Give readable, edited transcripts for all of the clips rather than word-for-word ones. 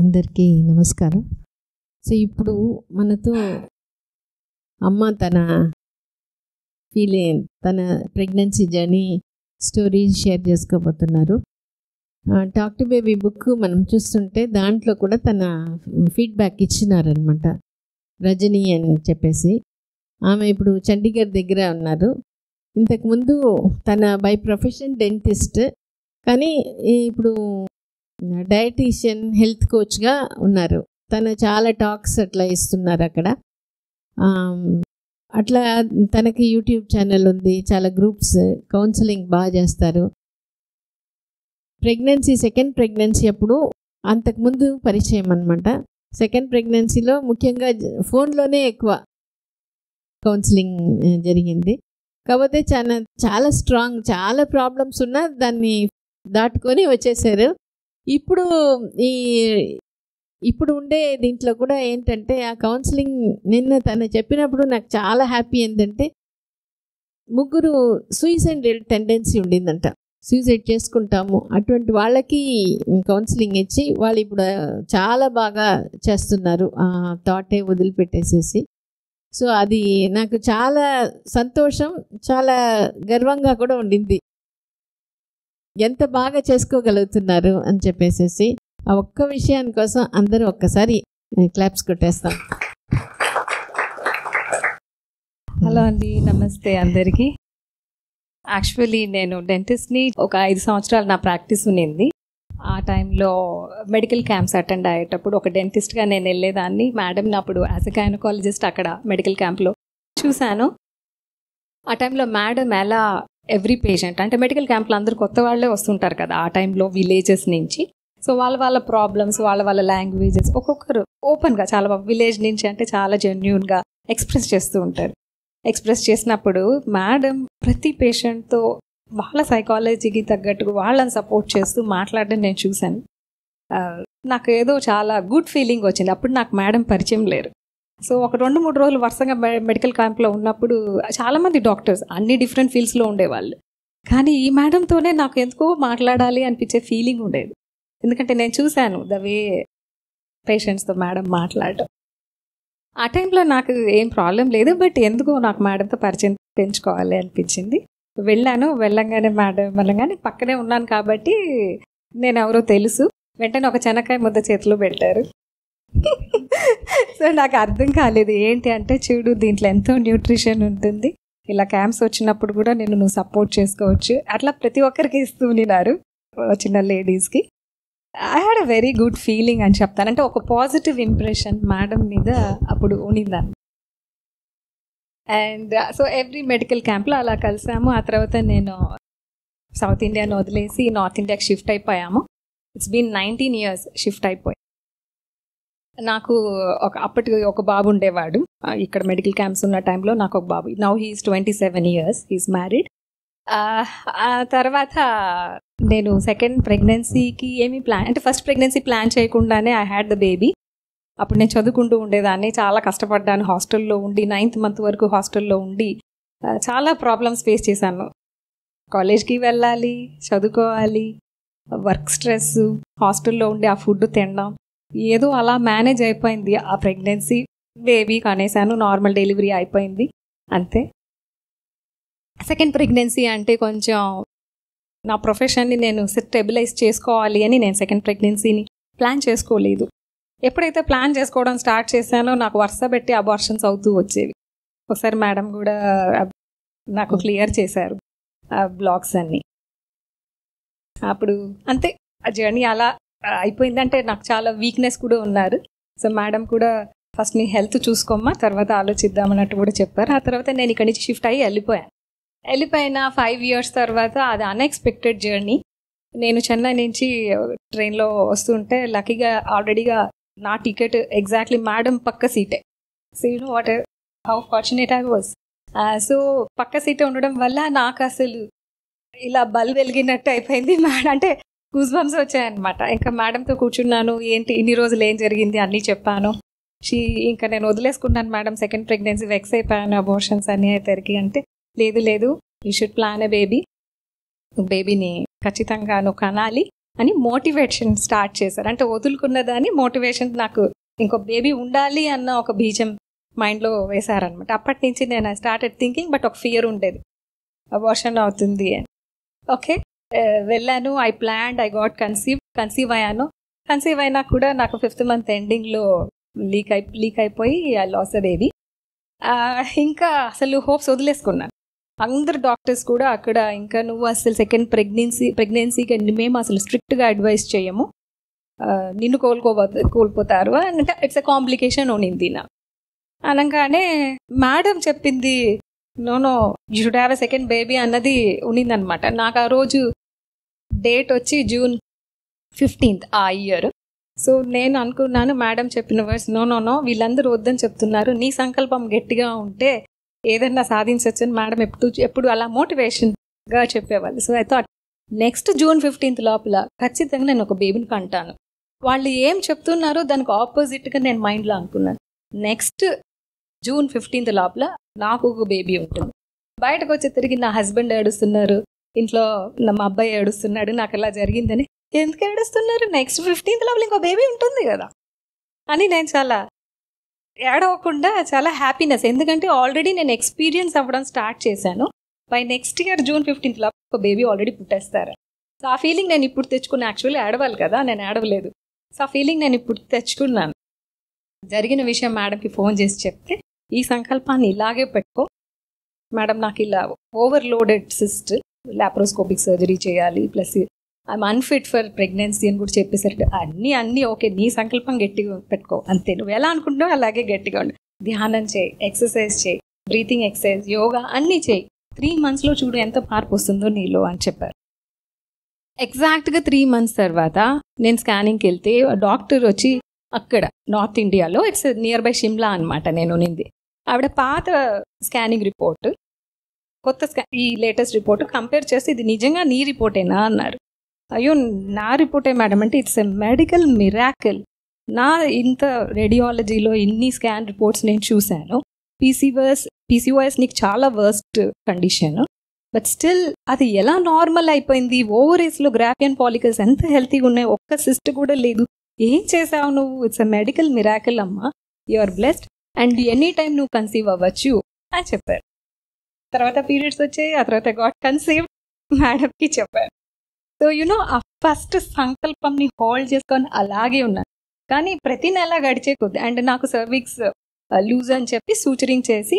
అందరికీ నమస్కారం. సో ఇప్పుడు మనతో అమ్మ తన తన ప్రెగ్నెన్సీ జర్నీ స్టోరీ షేర్ చేసుకోబోతున్నారు. టాక్ టు బేబీ బుక్ మనం చూస్తుంటే దాంట్లో కూడా తన ఫీడ్బ్యాక్ ఇచ్చినారనమాట, రజని అని చెప్పేసి. ఆమె ఇప్పుడు చండీగఢ్ దగ్గర ఉన్నారు. ఇంతకుముందు తన బై ప్రొఫెషన్ డెంటిస్ట్, కానీ ఇప్పుడు డయటీషియన్, హెల్త్ కోచ్గా ఉన్నారు. తను చాలా టాక్స్ అట్లా ఇస్తున్నారు అక్కడ. అట్లా తనకి యూట్యూబ్ ఛానల్ ఉంది, చాలా గ్రూప్స్, కౌన్సిలింగ్ బాగా చేస్తారు. సెకండ్ ప్రెగ్నెన్సీ అప్పుడు అంతకుముందు పరిచయం అనమాట. సెకండ్ ప్రెగ్నెన్సీలో ముఖ్యంగా ఫోన్లోనే ఎక్కువ కౌన్సిలింగ్ జరిగింది. కాకపోతే చాలా స్ట్రాంగ్, చాలా ప్రాబ్లమ్స్ ఉన్నా దాన్ని దాటుకొని వచ్చేసారు. ఇప్పుడు ఉండే దీంట్లో కూడా ఏంటంటే ఆ కౌన్సిలింగ్ నిన్న తను చెప్పినప్పుడు నాకు చాలా హ్యాపీ ఏంటంటే, ముగ్గురు సూసైడల్ టెండెన్సీ ఉండిందంట, సూసైడ్ చేసుకుంటాము అటువంటి వాళ్ళకి కౌన్సిలింగ్ ఇచ్చి వాళ్ళు ఇప్పుడు చాలా బాగా చేస్తున్నారు, ఆ థాటే వదిలిపెట్టేసేసి. సో అది నాకు చాలా సంతోషం, చాలా గర్వంగా కూడా ఉండింది, ఎంత బాగా చేసుకోగలుగుతున్నారు అని చెప్పేసేసి. ఆ ఒక్క విషయాని కోసం అందరూ ఒక్కసారి క్లాప్స్ కొట్టేస్తాం. హలో అండి, నమస్తే అందరికీ. యాక్చువల్లీ నేను డెంటిస్ట్ని ఒక 5 సంవత్సరాలు నా ప్రాక్టీస్ ఉన్నింది. ఆ టైంలో మెడికల్ క్యాంప్స్ అటెండ్ అయ్యేటప్పుడు ఒక డెంటిస్ట్గా నేను వెళ్ళేదాన్ని. మేడంని అప్పుడు యాజ్ ఎ గైనకాలజిస్ట్ అక్కడ మెడికల్ క్యాంప్లో చూశాను. ఆ టైంలో మేడం ఎలా ఎవ్రీ పేషెంట్, అంటే మెడికల్ క్యాంప్లో అందరూ కొత్త వాళ్ళే వస్తుంటారు కదా ఆ టైంలో, విలేజెస్ నుంచి. సో వాళ్ళ ప్రాబ్లమ్స్, వాళ్ళ లాంగ్వేజెస్ ఒక్కొక్కరు ఓపెన్గా, చాలా విలేజ్ నుంచి అంటే చాలా జెన్యూన్గా ఎక్స్ప్రెస్ చేస్తూ ఉంటారు. ఎక్స్ప్రెస్ చేసినప్పుడు మేడం ప్రతి పేషెంట్తో వాళ్ళ సైకాలజీకి తగ్గట్టు వాళ్ళని సపోర్ట్ చేస్తూ మాట్లాడడం నేను చూశాను. నాకు ఏదో చాలా గుడ్ ఫీలింగ్ వచ్చింది. అప్పుడు నాకు మేడం పరిచయం లేరు. సో ఒక 2-3 రోజులు వరుసగా మెడికల్ క్యాంప్లో ఉన్నప్పుడు చాలామంది డాక్టర్స్ అన్ని డిఫరెంట్ ఫీల్డ్స్లో ఉండేవాళ్ళు, కానీ ఈ మేడంతోనే నాకు ఎందుకో మాట్లాడాలి అనిపించే ఫీలింగ్ ఉండేది. ఎందుకంటే నేను చూశాను ద వే పేషెంట్స్తో మేడం మాట్లాడటం. ఆ టైంలో నాకు ఏం ప్రాబ్లం లేదు, బట్ ఎందుకో నాకు మేడంతో పరిచయం పెంచుకోవాలి అనిపించింది. వెళ్ళంగానే మేడం వెళ్ళంగానే పక్కనే ఉన్నాను కాబట్టి నేను ఎవరో తెలుసు. వెంటనే ఒక చెనక్కాయ ముద్ద చేతిలో పెట్టారు. సో నాకు అర్థం కాలేదు ఏంటి అంటే, చూడు దీంట్లో ఎంతో న్యూట్రిషన్ ఉంటుంది, ఇలా క్యాంప్స్ వచ్చినప్పుడు కూడా నువ్వు సపోర్ట్ చేసుకోవచ్చు, అట్లా ప్రతి ఒక్కరికి ఇస్తూ ఉన్నారు చిన్న లేడీస్కి. I had a very good feeling అని చెప్తాను. అంటే ఒక పాజిటివ్ ఇంప్రెషన్ మేడం మీద అప్పుడు ఉన్నిందని. అండ్ సో ఎవ్రీ మెడికల్ క్యాంప్లో అలా కలిసాము. ఆ తర్వాత నేను సౌత్ ఇండియాను వదిలేసి నార్త్ ఇండియాకి షిఫ్ట్ అయిపోయాము. ఇట్స్ బీన్ 19 years షిఫ్ట్ అయిపోయి. నాకు అప్పటికి ఒక బాబు ఉండేవాడు. ఇక్కడ మెడికల్ క్యాంప్స్ ఉన్న టైంలో నాకు ఒక బాబు. Now he's 27 years, he's married. ఆ తర్వాత నేను సెకండ్ ప్రెగ్నెన్సీకి ఏమీ అంటే ఫస్ట్ ప్రెగ్నెన్సీ ప్లాన్ చేయకుండానే ఐ హ్యాడ్ ద బేబీ. అప్పుడు నేను చదువుకుంటూ ఉండేదాన్ని, చాలా కష్టపడ్డాను. హాస్టల్లో ఉండి 9th month వరకు హాస్టల్లో ఉండి చాలా ప్రాబ్లమ్స్ ఫేస్ చేశాను. కాలేజ్కి వెళ్ళాలి, చదువుకోవాలి, వర్క్ స్ట్రెస్, హాస్టల్లో ఉండి ఆ ఫుడ్ తినడం, ఏదో అలా మేనేజ్ అయిపోయింది. ఆ ప్రెగ్నెన్సీ బేబీ కనేసాను, నార్మల్ డెలివరీ అయిపోయింది, అంతే. సెకండ్ ప్రెగ్నెన్సీ అంటే కొంచెం నా ప్రొఫెషన్ని నేను స్టెబిలైజ్ చేసుకోవాలి అని నేను సెకండ్ ప్రెగ్నెన్సీని ప్లాన్ చేసుకోలేదు. ఎప్పుడైతే ప్లాన్ చేసుకోవడం స్టార్ట్ చేశానో నాకు వరుస పెట్టి అబార్షన్స్ అవుతూ వచ్చేవి. ఒకసారి మేడం కూడా నాకు క్లియర్ చేశారు ఆ బ్లాక్స్ అన్నీ. అప్పుడు అంతే, ఆ జర్నీ అలా అయిపోయింది. అంటే నాకు చాలా వీక్నెస్ కూడా ఉన్నారు. సో మేడం కూడా ఫస్ట్ నీ హెల్త్ చూసుకోమ్మా, తర్వాత ఆలోచిద్దామన్నట్టు కూడా చెప్పారు. ఆ తర్వాత నేను ఇక్కడి నుంచి షిఫ్ట్ అయ్యి వెళ్ళిపోయిన 5 years తర్వాత అది అన్ఎక్స్పెక్టెడ్ జర్నీ. నేను చెన్నై నుంచి ట్రైన్లో వస్తుంటే లక్కీగా ఆల్రెడీగా నా టికెట్ ఎగ్జాక్ట్లీ మేడం పక్క సీటే. So you know what how fortunate I was. So పక్క సీటే ఉండడం వల్ల నాకు అసలు ఇలా బల్బ్ వెలిగినట్టు అయిపోయింది. మేడం అంటే గూస్ బంప్స్ వచ్చాయన్నమాట. ఇంకా మేడంతో కూర్చున్నాను, ఏంటి ఇన్ని రోజులు ఏం జరిగింది అన్నీ చెప్పాను. ఇంకా నేను వదిలేసుకున్నాను మేడం, సెకండ్ ప్రెగ్నెన్సీ వెక్స్ అయిపోయాను, అబోర్షన్స్ అన్నీ అయితే. అంటే లేదు you should plan a baby, బేబీని ఖచ్చితంగా నువ్వు కనాలి, అని మోటివేషన్ స్టార్ట్ చేశారు. అంటే వదులుకున్న దాన్ని మోటివేషన్, నాకు ఇంకో బేబీ ఉండాలి అన్న ఒక బీజం మైండ్లో వేశారనమాట. అప్పటి నుంచి నేను స్టార్టెడ్ థింకింగ్, బట్ ఒక ఫియర్ ఉండేది అబార్షన్ అవుతుంది అని. ఓకే, వెళ్ళాను, I planned, I got conceive అయ్యాను. కన్సీవ్ అయినా కూడా నాకు 5th month ఎండింగ్లో లీక్ అయిపోయి ఐ లాస్ ద బేబీ. ఇంకా అసలు హోప్స్ వదిలేసుకున్నాను. అందరు డాక్టర్స్ కూడా అక్కడ, ఇంకా నువ్వు అసలు సెకండ్ ప్రెగ్నెన్సీకి మేము అసలు స్ట్రిక్ట్గా అడ్వైస్ చేయము, నిన్ను కోల్పోతారు అంటే ఇట్స్ ఎ కాంప్లికేషన్ ఉన్నింది నా అనగానే మేడం చెప్పింది no you should have a second baby అన్నది ఉన్నిందనమాట. నాకు ఆ రోజు డేట్ వచ్చి June 15th ఆ ఇయర్. సో నేను అనుకున్నాను మేడం చెప్పిన వర్డ్స్, నో వీళ్ళందరూ వద్దని చెప్తున్నారు, నీ సంకల్పం గట్టిగా ఉంటే ఏదన్నా సాధించవచ్చని మేడం ఎప్పుడు అలా మోటివేషన్గా చెప్పేవాళ్ళు. So I thought next June 15th లోపల ఖచ్చితంగా నేను ఒక బేబీని కంటాను. వాళ్ళు ఏం చెప్తున్నారో దానికి ఆపోజిట్గా నేను మైండ్లో అనుకున్నాను, నెక్స్ట్ June 15th లోపల నాకు ఒక బేబీ ఉంటుంది. బయటకు వచ్చి తిరిగి నా హస్బెండ్ ఏడుస్తున్నారు, ఇంట్లో మా అబ్బాయి ఏడుస్తున్నాడు, నాకు ఇలా జరిగిందని. ఎందుకు ఏడుస్తున్నారు, నెక్స్ట్ 15th లోపల ఇంకో బేబీ ఉంటుంది కదా అని నేను చాలా ఏడవకుండా చాలా హ్యాపీనెస్, ఎందుకంటే ఆల్రెడీ నేను ఎక్స్పీరియన్స్ అవ్వడం స్టార్ట్ చేశాను. By next year June 15th లోపల ఒక బేబీ ఆల్రెడీ పుట్టేస్తారు. సో ఆ ఫీలింగ్ నేను ఇప్పుడు తెచ్చుకున్నాను. యాక్చువల్లీ ఏడవాలి కదా, నేను ఏడవలేదు. సో ఆ ఫీలింగ్ నేను ఇప్పుడు తెచ్చుకున్నాను. జరిగిన విషయం మేడంకి ఫోన్ చేసి చెప్తే, ఈ సంకల్పాన్ని ఇలాగే పెట్టుకో మేడం, నాకు ఇలా ఓవర్లోడెడ్ సిస్ట్, లాప్రోస్కోపిక్ సర్జరీ చేయాలి, plus I'm unfit for pregnancy అని కూడా చెప్పేసరికి అన్నీ ఓకే, నీ సంకల్పం గట్టిగా పెట్టుకో అంతే, నువ్వు ఎలా అనుకుంటున్నావు అలాగే గట్టిగా ఉండు, ధ్యానం చేయి, ఎక్సర్సైజ్ చేయి, బ్రీతింగ్ ఎక్సర్సైజ్, యోగా అన్నీ చేయి, 3 monthsలో చూడు ఎంత మార్పు వస్తుందో నీలో అని చెప్పారు. ఎగ్జాక్ట్గా 3 months తర్వాత నేను స్కానింగ్కి వెళ్తే డాక్టర్ వచ్చి, అక్కడ నార్త్ ఇండియాలో ఇట్స్ నియర్ బై షిమ్లా అనమాట నేను ఉన్నింది, ఆవిడ పాత స్కానింగ్ రిపోర్ట్ కొత్త ఈ లేటెస్ట్ రిపోర్ట్ కంపేర్ చేస్తే ఇది నిజంగా నీ రిపోర్టేనా అన్నారు. అయ్యో నా రిపోర్టే మేడం అంటే, ఇట్స్ ఎ మెడికల్ మిరాకిల్. నా ఇంత రేడియాలజీలో ఇన్ని స్కాన్ రిపోర్ట్స్ నేను చూశాను, పీసీఓఎస్ నీకు చాలా వర్స్ట్ కండిషన్, బట్ స్టిల్ అది ఎలా నార్మల్ అయిపోయింది, ఓవరీస్లో గ్రాఫియన్ పాలికల్స్ ఎంత హెల్తీగా ఉన్నాయి, ఒక్క సిస్ట్ కూడా లేదు, ఏం చేసావు నువ్వు, ఇట్స్ ఎ మెడికల్ మిరాకిల్ అమ్మా, you are blessed and any time నువ్వు కన్సీవ్ అవ్వచ్చు అని చెప్పారు. తర్వాత పీరియడ్స్ వచ్చాయి, ఆ తర్వాత గాట్ కన్సీవ్ మేడంకి చెప్పారు. సో యునో ఆ ఫస్ట్ సంకల్పంని హోల్డ్ చేసుకొని అలాగే ఉన్నాను. కానీ ప్రతి నెల గడిచే కొద్ది అండ్ నాకు సర్విక్స్ లూజ్ అని చెప్పి సూచరింగ్ చేసి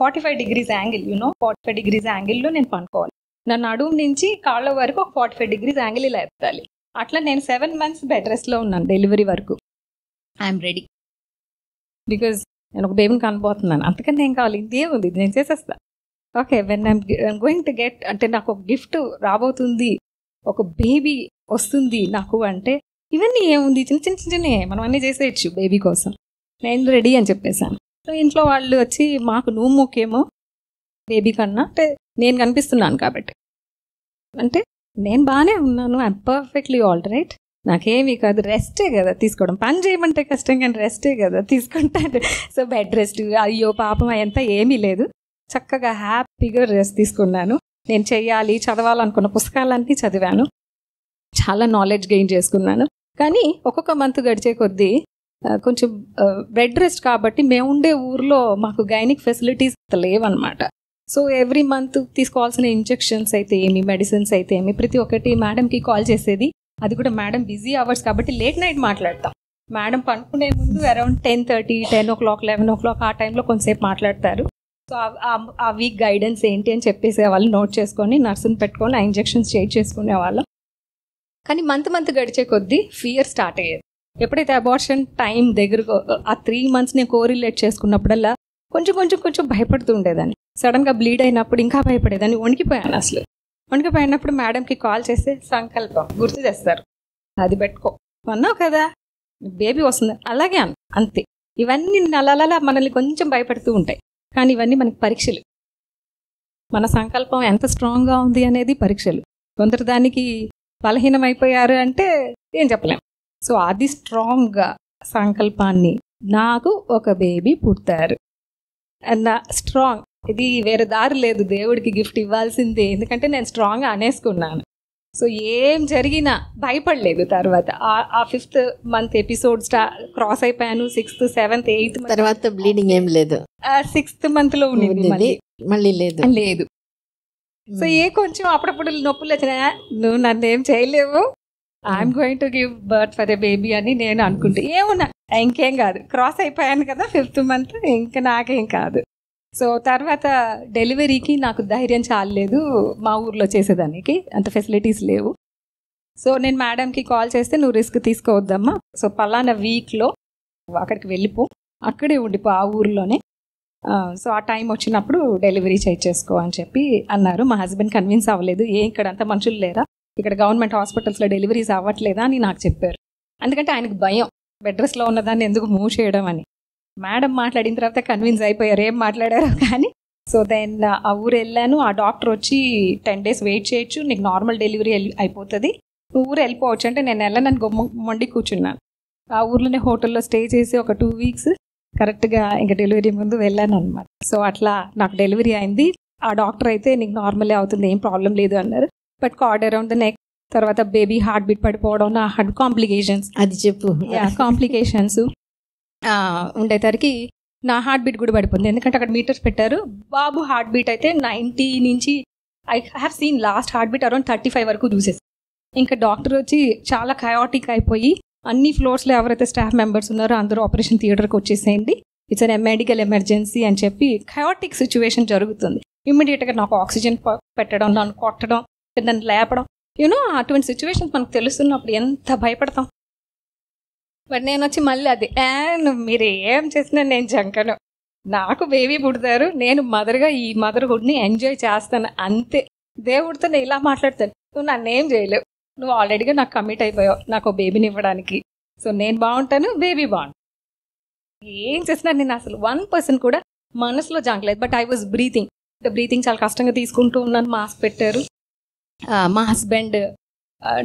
45 degrees యాంగిల్, 45 degrees యాంగిల్లో నేను పనుకోవాలి. నా నడుము నుంచి కాళ్ళ వరకు ఒక 45 degrees యాంగిల్ ఇలా ఎత్తాలి. అట్లా నేను 7 months బెడ్ రెస్ట్లో ఉన్నాను డెలివరీ వరకు. ఐఎమ్ రెడీ బికాజ్ నేను ఒక బేబీని కనబోతున్నాను, అంతకన్నా ఏం కావాలి, ఇదే ఉంది, నేను చేసేస్తాను. Okay, when I'm going to get, అంటే నాకు ఒక గిఫ్ట్ రాబోతుంది, ఒక బేబీ వస్తుంది నాకు అంటే, ఇవన్నీ ఏముంది, చిన్న మనం అన్నీ చేసేయచ్చు బేబీ కోసం, నేను రెడీ అని చెప్పేశాను. సో ఇంట్లో వాళ్ళు వచ్చి, మాకు నువ్వు ముఖ్యమో బేబీ కన్నా, అంటే నేను కనిపిస్తున్నాను కాబట్టి, అంటే నేను బాగానే ఉన్నాను, ఐఎమ్ పర్ఫెక్ట్లీ ఆల్ రైట్, నాకేమీ కాదు, రెస్టే కదా తీసుకోవడం, పని చేయమంటే కష్టం కానీ రెస్టే కదా తీసుకుంటాను. సో బెడ్ రెస్ట్, అయ్యో పాపం అదంతా ఏమీ లేదు, చక్కగా హ్యాపీగా రెస్ట్ తీసుకున్నాను. నేను చెయ్యాలి, చదవాలనుకున్న పుస్తకాలన్నీ చదివాను, చాలా నాలెడ్జ్ గెయిన్ చేసుకున్నాను. కానీ ఒక్కొక్క మంత్ గడిచే కొద్దీ కొంచెం బెడ్ రెస్ట్ కాబట్టి మేము ఉండే ఊర్లో మాకు గైనిక్ ఫెసిలిటీస్ లేవన్నమాట. సో ఎవ్రీ మంత్ తీసుకోవాల్సిన ఇంజెక్షన్స్ అయితే ఏమి, మెడిసిన్స్ అయితే ఏమి, ప్రతి ఒక్కటి మేడంకి కాల్ చేసేది. అది కూడా మేడం బిజీ అవర్స్ కాబట్టి లేట్ నైట్ మాట్లాడతాం. మేడం పనుకునే ముందు అరౌండ్ 10:30, 10 o'clock, 11 o'clock ఆ టైంలో కొంతసేపు మాట్లాడతారు. సో ఆ వీక్ గైడెన్స్ ఏంటి అని చెప్పేసేవాళ్ళు, నోట్ చేసుకొని నర్సుని పెట్టుకొని ఆ ఇంజెక్షన్స్ చేసుకునేవాళ్ళం. కానీ మంత్ గడిచే కొద్దీ ఫియర్ స్టార్ట్ అయ్యేది. ఎప్పుడైతే అబార్షన్ టైం దగ్గరకు ఆ 3 months నేను కోరిలేట్ చేసుకున్నప్పుడల్లా కొంచెం భయపడుతూ ఉండేదాన్ని. సడన్గా బ్లీడ్ అయినప్పుడు ఇంకా భయపడేదాన్ని, వణికిపోయాను అసలు. వణికిపోయినప్పుడు మేడంకి కాల్ చేస్తే సంకల్పం గుర్తు చేస్తారు, అది పెట్టుకో అన్నావు కదా, బేబీ వస్తుంది అలాగే అంతే. ఇవన్నీ అలా మనల్ని కొంచెం భయపడుతూ ఉంటాయి, కానీ ఇవన్నీ మనకి పరీక్షలు. మన సంకల్పం ఎంత స్ట్రాంగ్గా ఉంది అనేది పరీక్షలు. కొందరు దానికి బలహీనమైపోయారు అంటే ఏం చెప్పలేం. సో అది స్ట్రాంగ్గా సంకల్పాన్ని, నాకు ఒక బేబీ పుడతారు అన్న స్ట్రాంగ్, ఇది వేరే దారి లేదు, దేవుడికి గిఫ్ట్ ఇవ్వాల్సిందే, ఎందుకంటే నేను స్ట్రాంగ్గా అనేసుకున్నాను. సో ఏం జరిగినా భయపడలేదు. తర్వాత ఆ 5th month ఎపిసోడ్ క్రాస్ అయిపోయాను. 6th, 7th, 8th తర్వాత బ్లీడింగ్ ఏం లేదు. 6th month లో ఉండింది, మళ్ళీ లేదు. సో కొంచెం అప్పుడప్పుడు నొప్పులు వచ్చినా, నువ్వు నన్ను ఏం చేయలేవు, I'm going to give birth for a baby అని నేను అనుకుంటే ఏమున్నా ఇంకేం కాదు, క్రాస్ అయిపోయాను కదా 5th month, ఇంకా నాకేం కాదు. సో తర్వాత డెలివరీకి నాకు ధైర్యం చాలలేదు మా ఊర్లో చేసేదానికి, అంత ఫెసిలిటీస్ లేవు. సో నేను మేడంకి కాల్ చేస్తే, నువ్వు రిస్క్ తీసుకోవద్దమ్మా, సో పలానా వీక్లో అక్కడికి వెళ్ళిపో, అక్కడే ఉండిపో ఆ ఊర్లోనే, సో ఆ టైం వచ్చినప్పుడు డెలివరీ చేసుకో అని చెప్పి అన్నారు. మా హస్బెండ్ కన్విన్స్ అవ్వలేదు, ఇక్కడ అంతా మనుషులు లేరా, ఇక్కడ గవర్నమెంట్ హాస్పిటల్స్లో డెలివరీస్ అవ్వట్లేదా అని నాకు చెప్పారు. ఎందుకంటే ఆయనకు భయం బెడ్ రెస్ట్లో ఉన్నదాన్ని ఎందుకు మూవ్ చేయడం అని. మేడం మాట్లాడిన తర్వాత కన్విన్స్ అయిపోయారు, ఏం మాట్లాడారో కానీ. సో దెన్ ఆ ఊరు వెళ్ళాను. ఆ డాక్టర్ వచ్చి 10 days వెయిట్ చేయొచ్చు, నీకు నార్మల్ డెలివరీ అయిపోతుంది, ఊరు వెళ్ళిపోవచ్చు అంటే నేను వెళ్ళనని మొండి కూర్చున్నాను. ఆ ఊర్లోనే హోటల్లో స్టే చేసి ఒక 2 weeks కరెక్ట్గా ఇంకా డెలివరీ ముందు వెళ్ళాను అనమాట. సో అట్లా నాకు డెలివరీ అయింది. ఆ డాక్టర్ అయితే నీకు నార్మలే అవుతుంది, ఏం ప్రాబ్లం లేదు అన్నారు. But card around the neck, తర్వాత బేబీ హార్ట్ బీట్ పడిపోవడం, నా హార్ట్ కాంప్లికేషన్స్, అది చెప్పు. కాంప్లికేషన్స్ ఉండేసరికి నా హార్ట్ బీట్ కూడా పడిపోయింది. ఎందుకంటే అక్కడ మీటర్స్ పెట్టారు. బాబు హార్ట్ బీట్ అయితే 90 నుంచి I have seen last heart beat around 35 వరకు చూసేసి, ఇంకా డాక్టర్ వచ్చి చాలా కయాటిక్ అయిపోయి అన్ని ఫ్లోర్స్లో ఎవరైతే స్టాఫ్ మెంబర్స్ ఉన్నారో అందరూ ఆపరేషన్ థియేటర్కి వచ్చేసేయండి, ఇట్స్ అన్ మెడికల్ ఎమర్జెన్సీ అని చెప్పి కయాటిక్ సిచ్యువేషన్ జరుగుతుంది. ఇమ్మీడియట్గా నాకు ఆక్సిజన్ పెట్టడం, నన్ను కొట్టడం, నన్ను లేపడం, అటువంటి సిచ్యువేషన్స్ మనకు తెలుస్తున్నప్పుడు ఎంత భయపడతాం. బట్ నేను వచ్చి మళ్ళీ అది మీరు ఏం చేసినా నేను జంకను, నాకు బేబీ పుడతారు, నేను మదర్గా ఈ మదర్హుడ్ని ఎంజాయ్ చేస్తాను అంతే. దేవుడితో నేను ఇలా మాట్లాడతాను, నువ్వు నన్ను ఏం చేయలేవు, నువ్వు ఆల్రెడీగా నాకు కమిట్ అయిపోయావు నాకు బేబీని ఇవ్వడానికి, సో నేను బాగుంటాను, బేబీ బాగుంటాను. ఏం చేసినా నేను అసలు 1% కూడా మనసులో జంకలేదు. బట్ ఐ వాజ్ బ్రీతింగ్ చాలా కష్టంగా తీసుకుంటూ ఉన్నాను. మాస్క్ పెట్టారు. మా హస్బెండ్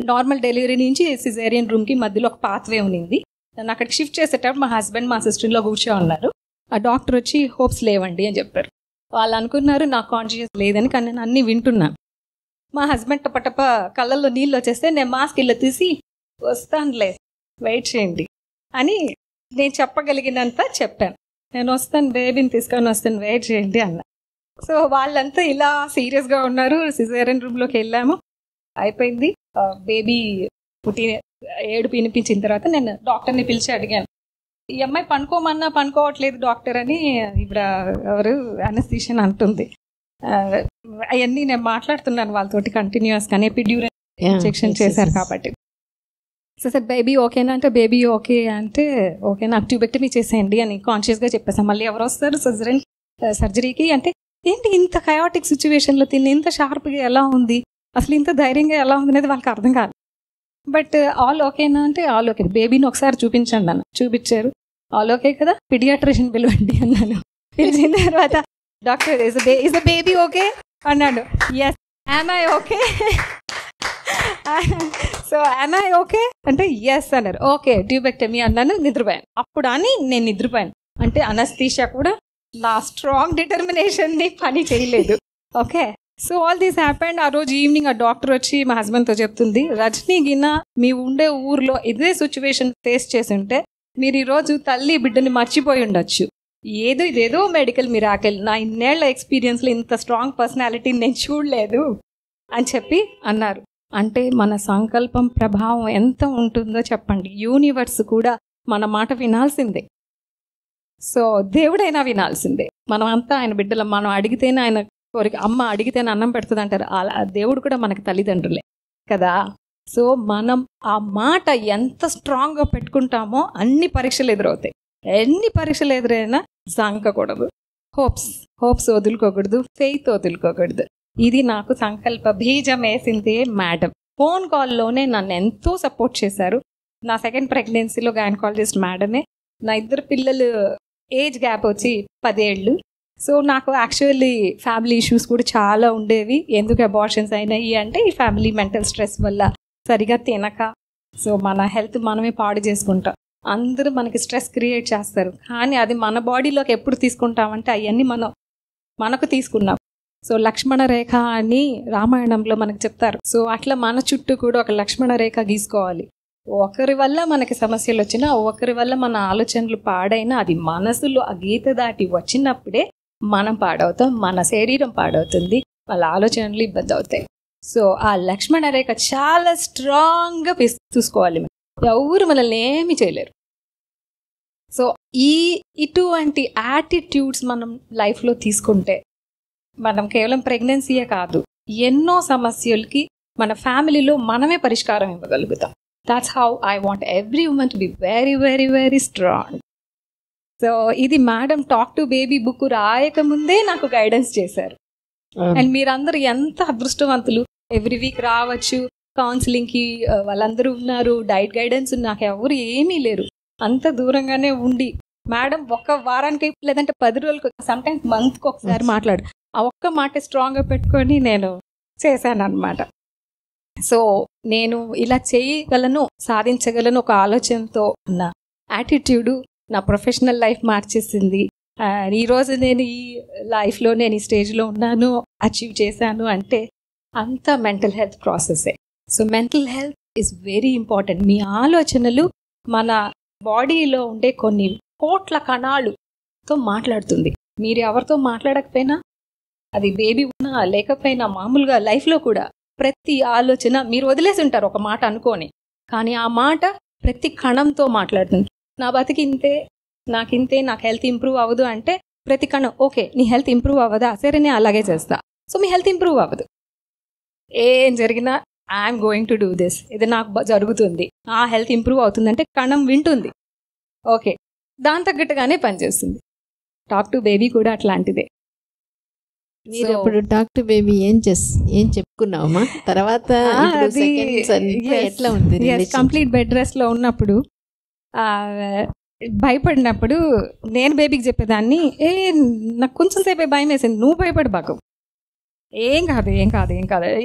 నార్మల్ డెలివరీ నుంచి సిజేరియన్ రూమ్కి మధ్యలో ఒక పాత్వే ఉన్నింది. నన్ను అక్కడికి షిఫ్ట్ చేసేటప్పుడు మా హస్బెండ్ మా సిస్టర్లో కూర్చో ఉన్నారు. ఆ డాక్టర్ వచ్చి హోప్స్ లేవండి అని చెప్పారు. వాళ్ళు అనుకున్నారు నాకు కాన్షియస్ లేదని, కానీ నేను అన్నీ వింటున్నాను. మా హస్బెండ్ టపటప కళ్ళల్లో నీళ్ళు వచ్చేస్తే నేను మాస్క్ ఇలా తీసి వస్తానులే వెయిట్ చేయండి అని నేను చెప్పగలిగినంత చెప్పాను. నేను వస్తాను, బేబీని తీసుకొని వస్తాను, వెయిట్ చేయండి అన్న. సో వాళ్ళంతా ఇలా సీరియస్గా ఉన్నారు. సిజేరియన్ రూమ్లోకి వెళ్ళాము, అయిపోయింది. బేబీ ఏడుపు వినిపించిన తర్వాత నేను డాక్టర్ని పిలిచి అడిగాను, ఈ అమ్మాయి పనుకోమన్నా పనుకోవట్లేదు డాక్టర్ అని ఇప్పుడు ఎవరు అనస్థీషియన్ అంటుంది. అవన్నీ నేను మాట్లాడుతున్నాను వాళ్ళతోటి కంటిన్యూస్గానే, ఎపిడ్యూరల్ ఇంజెక్షన్ చేశారు కాబట్టి. సో సార్ బేబీ ఓకేనా అంటే, బేబీ ఓకే అంటే ఓకే నాకు ట్యూబెక్టమీ చేసేయండి అని కాన్షియస్గా చెప్పేసాం. మళ్ళీ ఎవరు వస్తారు సర్జరీకి అంటే, ఏంటి ఇంత కయాటిక్ సిచ్యువేషన్లో తిని ఇంత షార్ప్గా ఎలా ఉంది, అసలు ఇంత ధైర్యంగా ఎలా ఉంది అనేది వాళ్ళకి అర్థం కాదు. బట్ ఆల్ ఓకేనా అంటే ఆల్ ఓకే, బేబీని ఒకసారి చూపించండి అన్న. చూపించారు, ఆల్ ఓకే కదా, పిడియాట్రిషియన్ పిలవండి అన్నాను. పిలిచిన తర్వాత doctor is the baby okay అన్నాడు. Yes, am I okay, so am I okay అంటే ఎస్ అన్నారు. ఓకే ట్యూబెక్టమీ అన్నాను. నిద్రపోయాను. అప్పుడు అని నేను నిద్రపోయాను అంటే అనస్థీషియా కూడా నా స్ట్రాంగ్ డిటర్మినేషన్ని పని చేయలేదు. Okay, so all these happened. ఆ రోజు ఈవినింగ్ ఆ డాక్టర్ వచ్చి మా హస్బెండ్తో చెప్తుంది, రజనీ గిన్న మీ ఉండే ఊర్లో ఇదే సిచ్యువేషన్ ఫేస్ చేసి ఉంటే మీరు ఈరోజు తల్లి బిడ్డని మర్చిపోయి ఉండొచ్చు. ఇదేదో మెడికల్ మిరాకిల్, నా ఇన్నేళ్ల ఎక్స్పీరియన్స్లో ఇంత స్ట్రాంగ్ పర్సనాలిటీని నేను చూడలేదు అని చెప్పి అన్నారు. అంటే మన సంకల్పం ప్రభావం ఎంత ఉంటుందో చెప్పండి. యూనివర్స్ కూడా మన మాట వినాల్సిందే, సో దేవుడైనా వినాల్సిందే. మనం అంతా ఆయన బిడ్డలం, మనం అడిగితేనే ఆయన కోరిక, అమ్మ అడిగితేనే అన్నం పెడుతుంది అంటారు. అలా దేవుడు కూడా మనకి తల్లిదండ్రులే కదా. సో మనం ఆ మాట ఎంత స్ట్రాంగ్గా పెట్టుకుంటామో అన్ని పరీక్షలు ఎదురవుతాయి. ఎన్ని పరీక్షలు ఎదురైనా జంకకూడదు, హోప్స్ వదులుకోకూడదు, ఫెయిత్ వదులుకోకూడదు. ఇది నాకు సంకల్ప బీజం వేసిందే మేడం. ఫోన్ కాల్లోనే నన్ను ఎంతో సపోర్ట్ చేశారు. నా సెకండ్ ప్రెగ్నెన్సీలో గైనకాలజిస్ట్ మేడమే. నా 2 పిల్లలు ఏజ్ గ్యాప్ వచ్చి 10 ఏళ్ళు. సో నాకు యాక్చువల్లీ ఫ్యామిలీ ఇష్యూస్ కూడా చాలా ఉండేవి. ఎందుకు అబార్షన్స్ అయినాయి అంటే ఈ ఫ్యామిలీ మెంటల్ స్ట్రెస్ వల్ల, సరిగా తినక. సో మన హెల్త్ మనమే పాడు చేసుకుంటాం. అందరూ మనకి స్ట్రెస్ క్రియేట్ చేస్తారు, కానీ అది మన బాడీలోకి ఎప్పుడు తీసుకుంటామంటే అవన్నీ మనకు తీసుకున్నాం. సో లక్ష్మణ రేఖ అని రామాయణంలో మనకు చెప్తారు. సో అట్లా మన చుట్టూ కూడా ఒక లక్ష్మణ రేఖ గీసుకోవాలి. ఒకరి వల్ల మనకి సమస్యలు వచ్చినా, ఒకరి వల్ల మన ఆలోచనలు పాడైనా, అది మనసులో ఆ గీత దాటి వచ్చినప్పుడే మనం పాడవుతాం, మన శరీరం పాడవుతుంది, వాళ్ళ ఆలోచనలు ఇబ్బంది అవుతాయి. సో ఆ లక్ష్మణ రేఖ చాలా స్ట్రాంగ్గా చూసుకోవాలి. ఎవరు మనల్ని ఏమీ చేయలేరు. సో ఇటువంటి యాటిట్యూడ్స్ మనం లైఫ్లో తీసుకుంటే మనం కేవలం ప్రెగ్నెన్సీయే కాదు, ఎన్నో సమస్యలకి మన ఫ్యామిలీలో మనమే పరిష్కారం ఇవ్వగలుగుతాం. That's how I want every women to be very very very strong. So ఇది madam talk to baby book రాయకముందే నాకు గైడెన్స్ చేశారు. అండ్ మీరందరూ ఎంత అదృష్టవంతులు, ఎవ్రీ వీక్ రావచ్చు కౌన్సిలింగ్కి, వాళ్ళందరూ ఉన్నారు, డైట్ గైడెన్స్ నాకు ఎవరు ఏమీ లేరు. అంత దూరంగానే ఉండి మేడం ఒక్క వారానికి లేదంటే 10 రోజులకు, సమ్టైమ్స్ మంత్కి ఒకసారి మాట్లాడు, ఆ ఒక్క మాట స్ట్రాంగ్గా పెట్టుకొని నేను చేశాను అనమాట. సో నేను ఇలా చేయగలను, సాధించగలను ఒక ఆలోచనతో ఉన్న యాటిట్యూడు నా ప్రొఫెషనల్ లైఫ్ మార్చేసింది. ఈరోజు నేను ఈ లైఫ్లో నేను ఈ స్టేజ్లో ఉన్నాను, అచీవ్ చేశాను అంటే అంతా మెంటల్ హెల్త్ ప్రాసెసే. So mental health is very important. మీ ఆలోచనలు మన బాడీలో ఉండే కొన్ని కోట్ల కణాలుతో మాట్లాడుతుంది. మీరు ఎవరితో మాట్లాడకపోయినా, అది బేబీ ఉన్నా లేకపోయినా, మామూలుగా లైఫ్లో కూడా ప్రతి ఆలోచన మీరు వదిలేసి ఉంటారు ఒక మాట అనుకోని, కానీ ఆ మాట ప్రతి కణంతో మాట్లాడుతుంది. నా బతికింతే, నాకింతే, నాకు హెల్త్ ఇంప్రూవ్ అవ్వదు అంటే ప్రతి కణం ఓకే నీ హెల్త్ ఇంప్రూవ్ అవ్వదా, సరే నేను అలాగే చేస్తా. సో మీ హెల్త్ ఇంప్రూవ్ అవ్వదు. ఏం జరిగినా I'm going to do this, ఇది నాకు జరుగుతుంది, ఆ హెల్త్ ఇంప్రూవ్ అవుతుందంటే కణం వింటుంది, ఓకే దాని తగ్గట్టుగానే పనిచేస్తుంది. టాక్ టు బేబీ కూడా అట్లాంటిదే. మీరు ఇప్పుడు టాక్ టు బేబీ ఏం చెప్పుకున్నావమ్మా? తర్వాత ఎట్లా ఉంది? కంప్లీట్ బెడ్ రెస్ట్లో ఉన్నప్పుడు భయపడినప్పుడు నేను బేబీకి చెప్పేదాన్ని, నాకు కొంచెం సేపే భయం వేసింది, నువ్వు భయపడి బాకు, ఏం కాదు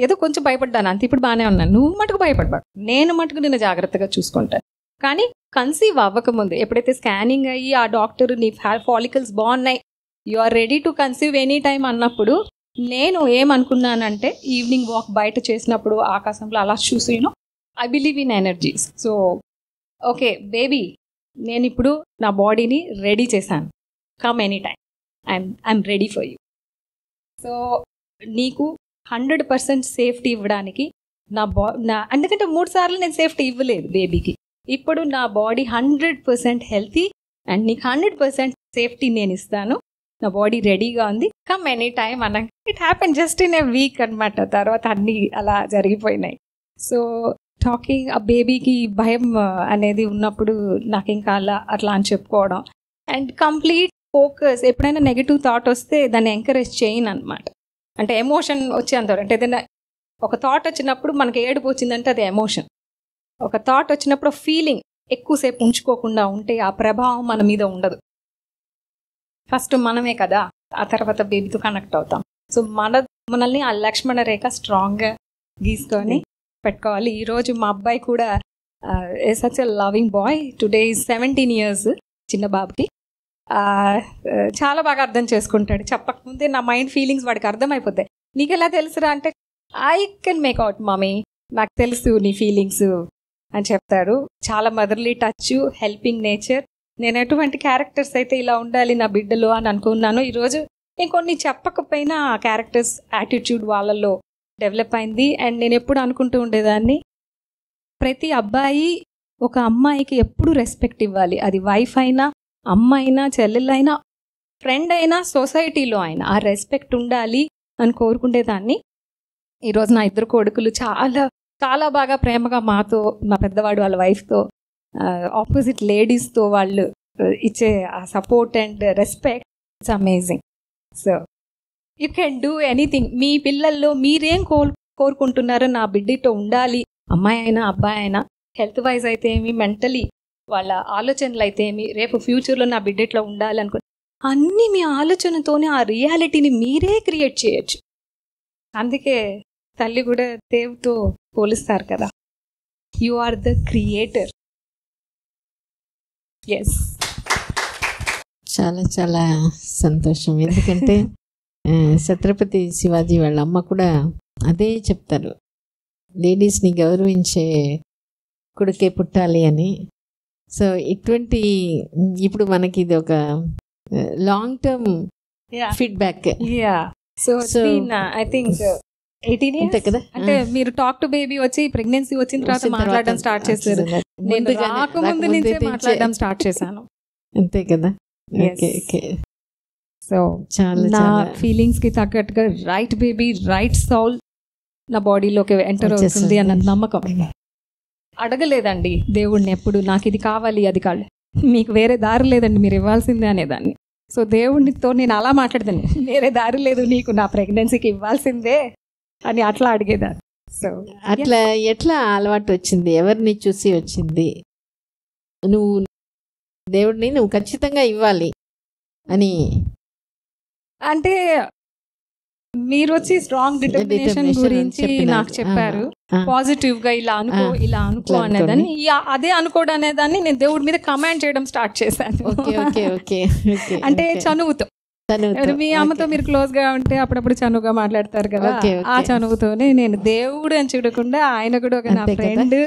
ఏదో కొంచెం భయపడ్డాను అంతే, ఇప్పుడు బాగానే ఉన్నాను, నువ్వు మటుకు భయపడబాకు, నేను మటుకు నిన్ను జాగ్రత్తగా చూసుకుంటాను. కానీ కన్సీవ్ అవ్వకముందు ఎప్పుడైతే స్కానింగ్ అయ్యి ఆ డాక్టర్ నీ ఫాలికల్స్ బాగున్నాయి, you are ready to conceive any time అన్నప్పుడు నేను ఏమనుకున్నానంటే, ఈవినింగ్ వాక్ బయట చేసినప్పుడు ఆకాశంలో అలా చూసిను, I believe in energies. So okay baby, నేను ఇప్పుడు నా బాడీని రెడీ చేశాను, come any time, I'm ready for you. So నీకు 100% సేఫ్టీ ఇవ్వడానికి ఎందుకంటే 3 సార్లు నేను సేఫ్టీ ఇవ్వలేదు బేబీకి, ఇప్పుడు నా బాడీ 100% హెల్తీ అండ్ నీకు 100% సేఫ్టీ నేను ఇస్తాను, నా బాడీ రెడీగా ఉంది, కమ్ ఎనీ టైం అన్న. It happen just in a week అనమాట. తర్వాత అన్నీ అలా జరిగిపోయినాయి. సో టాకింగ్ ఆ బేబీకి భయం అనేది ఉన్నప్పుడు నాకు ఇంకా అట్లా అని చెప్పుకోవడం అండ్ కంప్లీట్ ఫోకస్. ఎప్పుడైనా నెగిటివ్ థాట్ వస్తే దాన్ని ఎంకరేజ్ చేయను అనమాట. అంటే ఎమోషన్ వచ్చేంతవరకు, అంటే ఏదైనా ఒక థాట్ వచ్చినప్పుడు మనకి ఏడుపు వచ్చిందంటే అది ఎమోషన్. ఒక థాట్ వచ్చినప్పుడు ఫీలింగ్ ఎక్కువసేపు ఉంచుకోకుండా ఉంటే ఆ ప్రభావం మన మీద ఉండదు. ఫస్ట్ మనమే కదా, ఆ తర్వాత బేబీతో కనెక్ట్ అవుతాం. సో మనల్ని ఆ లక్ష్మణ రేఖ స్ట్రాంగ్గా గీసుకొని పెట్టుకోవాలి. ఈరోజు మా అబ్బాయి కూడా such a loving boy. Today is 17 years చిన్న బాబుకి. చాలా బాగా అర్థం చేసుకుంటాడు. చెప్పకముందే నా మైండ్ ఫీలింగ్స్ వాడికి అర్థమైపోతాయి. నీకు ఎలా తెలుసురా అంటే, I can make out mummy, నాకు తెలుసు నీ ఫీలింగ్స్ అని చెప్తాడు. చాలా మదర్లీ టచ్, హెల్పింగ్ నేచర్. నేను ఎటువంటి క్యారెక్టర్స్ అయితే ఇలా ఉండాలి నా బిడ్డలో అని అనుకున్నాను. ఈరోజు నేను కొన్ని చెప్పకపోయినా ఆ క్యారెక్టర్స్ యాటిట్యూడ్ వాళ్ళల్లో డెవలప్ అయింది. అండ్ నేను ఎప్పుడు అనుకుంటూ ఉండేదాన్ని, ప్రతి అబ్బాయి ఒక అమ్మాయికి ఎప్పుడు రెస్పెక్ట్ ఇవ్వాలి. అది వైఫ్ అయినా, అమ్మ అయినా, చెల్లెలైనా, ఫ్రెండ్ అయినా, సొసైటీలో అయినా ఆ రెస్పెక్ట్ ఉండాలి అని కోరుకునేదాన్ని. ఈరోజు నా 2 కొడుకులు చాలా చాలా బాగా ప్రేమగా మాతో, మా పెద్దవాడు వాళ్ళ వైఫ్తో, ఆపోజిట్ లేడీస్తో వాళ్ళు ఇచ్చే ఆ support and respect, it's amazing. So you can do anything. మీ పిల్లల్లో మీరేం కోరుకుంటున్నారో నా బిడ్డతో ఉండాలి. అమ్మాయి అయినా అబ్బాయి అయినా, హెల్త్ వైజ్ అయితే ఏమి, మెంటలీ వాళ్ళ ఆలోచనలు అయితే ఏమి, రేపు ఫ్యూచర్లో నా బిడ్డట్లో ఉండాలి అనుకో, అన్నీ మీ ఆలోచనతోనే ఆ రియాలిటీని మీరే క్రియేట్ చేయొచ్చు. అందుకే తల్లి కూడా దేవుతో పోలిస్తారు కదా. You are the creator. Yes, చాలా చాలా సంతోషం. ఎందుకంటే ఛత్రపతి శివాజీ వాళ్ళ అమ్మ కూడా అదే చెప్తారు, లేడీస్ని గౌరవించే కొడుకే పుట్టాలి అని. సో ఇటువంటి ఇప్పుడు మనకి ఇది ఒక long term feedback. So I think 18 years కదా. అంటే మీరు టాక్ టు బేబీ వచ్చి ప్రెగ్నెన్సీ వచ్చిన తర్వాత మాట్లాడడం స్టార్ట్ చేశారు. నేను రాకముందు నుంచే మాట్లాడడం స్టార్ట్ చేశాను. అంతే కదా. Okay okay. సో నా ఫీలింగ్స్ కి తగ్గట్టుగా రైట్ బేబీ రైట్ సౌల్ నా బాడీలోకి ఎంటర్ అవుతుంది అన్న నమ్మకం. అడగలేదండి దేవుడిని ఎప్పుడు నాకు ఇది కావాలి అది కావాలి, మీకు వేరే దారి లేదండి మీరు ఇవ్వాల్సిందే అనేదాన్ని. సో దేవుడితో నేను అలా మాట్లాడదాన్ని, వేరే దారి లేదు నీకు నా ప్రెగ్నెన్సీకి ఇవ్వాల్సిందే అని అట్లా అడిగేదాన్ని. సో అట్లా ఎట్లా అలవాటు వచ్చింది, ఎవరిని చూసి వచ్చింది? నువ్వు దేవుడిని నువ్వు ఖచ్చితంగా ఇవ్వాలి అని అంటే మీరు వచ్చి స్ట్రాంగ్ డిటర్మినేషన్ గురించి నాకు చెప్పారు. పాజిటివ్ గా ఇలా అనుకో అనేదాన్ని, అదే అనుకోవడం అనేదాన్ని నేను దేవుడి మీద కమాండ్ చేయడం స్టార్ట్ చేశాను. అంటే చనువుతో. మీ అమ్మతో మీరు క్లోజ్ గా ఉంటే అప్పుడప్పుడు చనువుగా మాట్లాడతారు కదా, ఆ చనువుతోనే నేను దేవుడు అని చూడకుండా ఆయన కూడా ఒక నా ఫ్రెండ్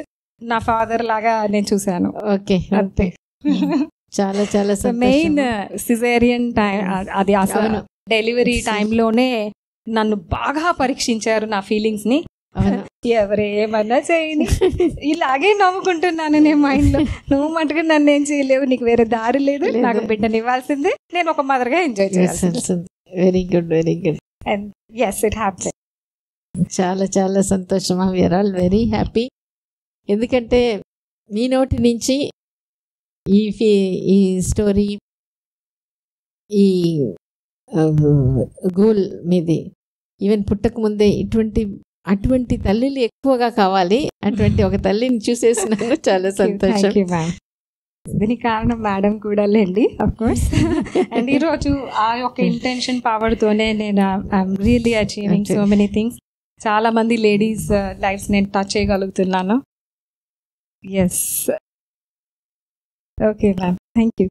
నా ఫాదర్ లాగా నేను చూశాను. ఓకే అంతే. చాలా చాలా మెయిన్ సిజేరియన్ టైం అది అసలు డెలివరీ టైంలోనే నన్ను బాగా పరీక్షించారు నా ఫీలింగ్స్ ని. ఎవరేమన్నా చేయని ఇలాగే నవ్వుకుంటున్నాను నేను మైండ్ లో, నువ్వు మటుకు నన్ను ఏం చేయలేవు, నీకు వేరే దారి లేదు, నాకు బిడ్డని ఇవ్వాల్సిందే, నేను ఒక మదర్ గా ఎంజాయ్ చేయాల్సింది. Very good very good. And yes it happen. చాలా చాలా సంతోషం. We are all very happy. ఎందుకంటే మీ నోటి నుంచి ఈ స్టోరీ, ఈ గోల్ మీది ఈవెన్ పుట్టక ముందే అటువంటి తల్లిలు ఎక్కువగా కావాలి. అటువంటి ఒక తల్లిని చూసేసినాను, చాలా సంతోషం. దీనికి కారణం మేడం కూడా లేండి, అఫ్ కోర్స్. అండ్ ఈరోజు ఆ యొక్క ఇంటెన్షన్ పవర్ తోనే నేను I'm really achieving so many things. చాలా మంది లేడీస్ లైఫ్స్ నేను టచ్ చేయగలుగుతున్నాను. Yes. Okay ma'am, thank you.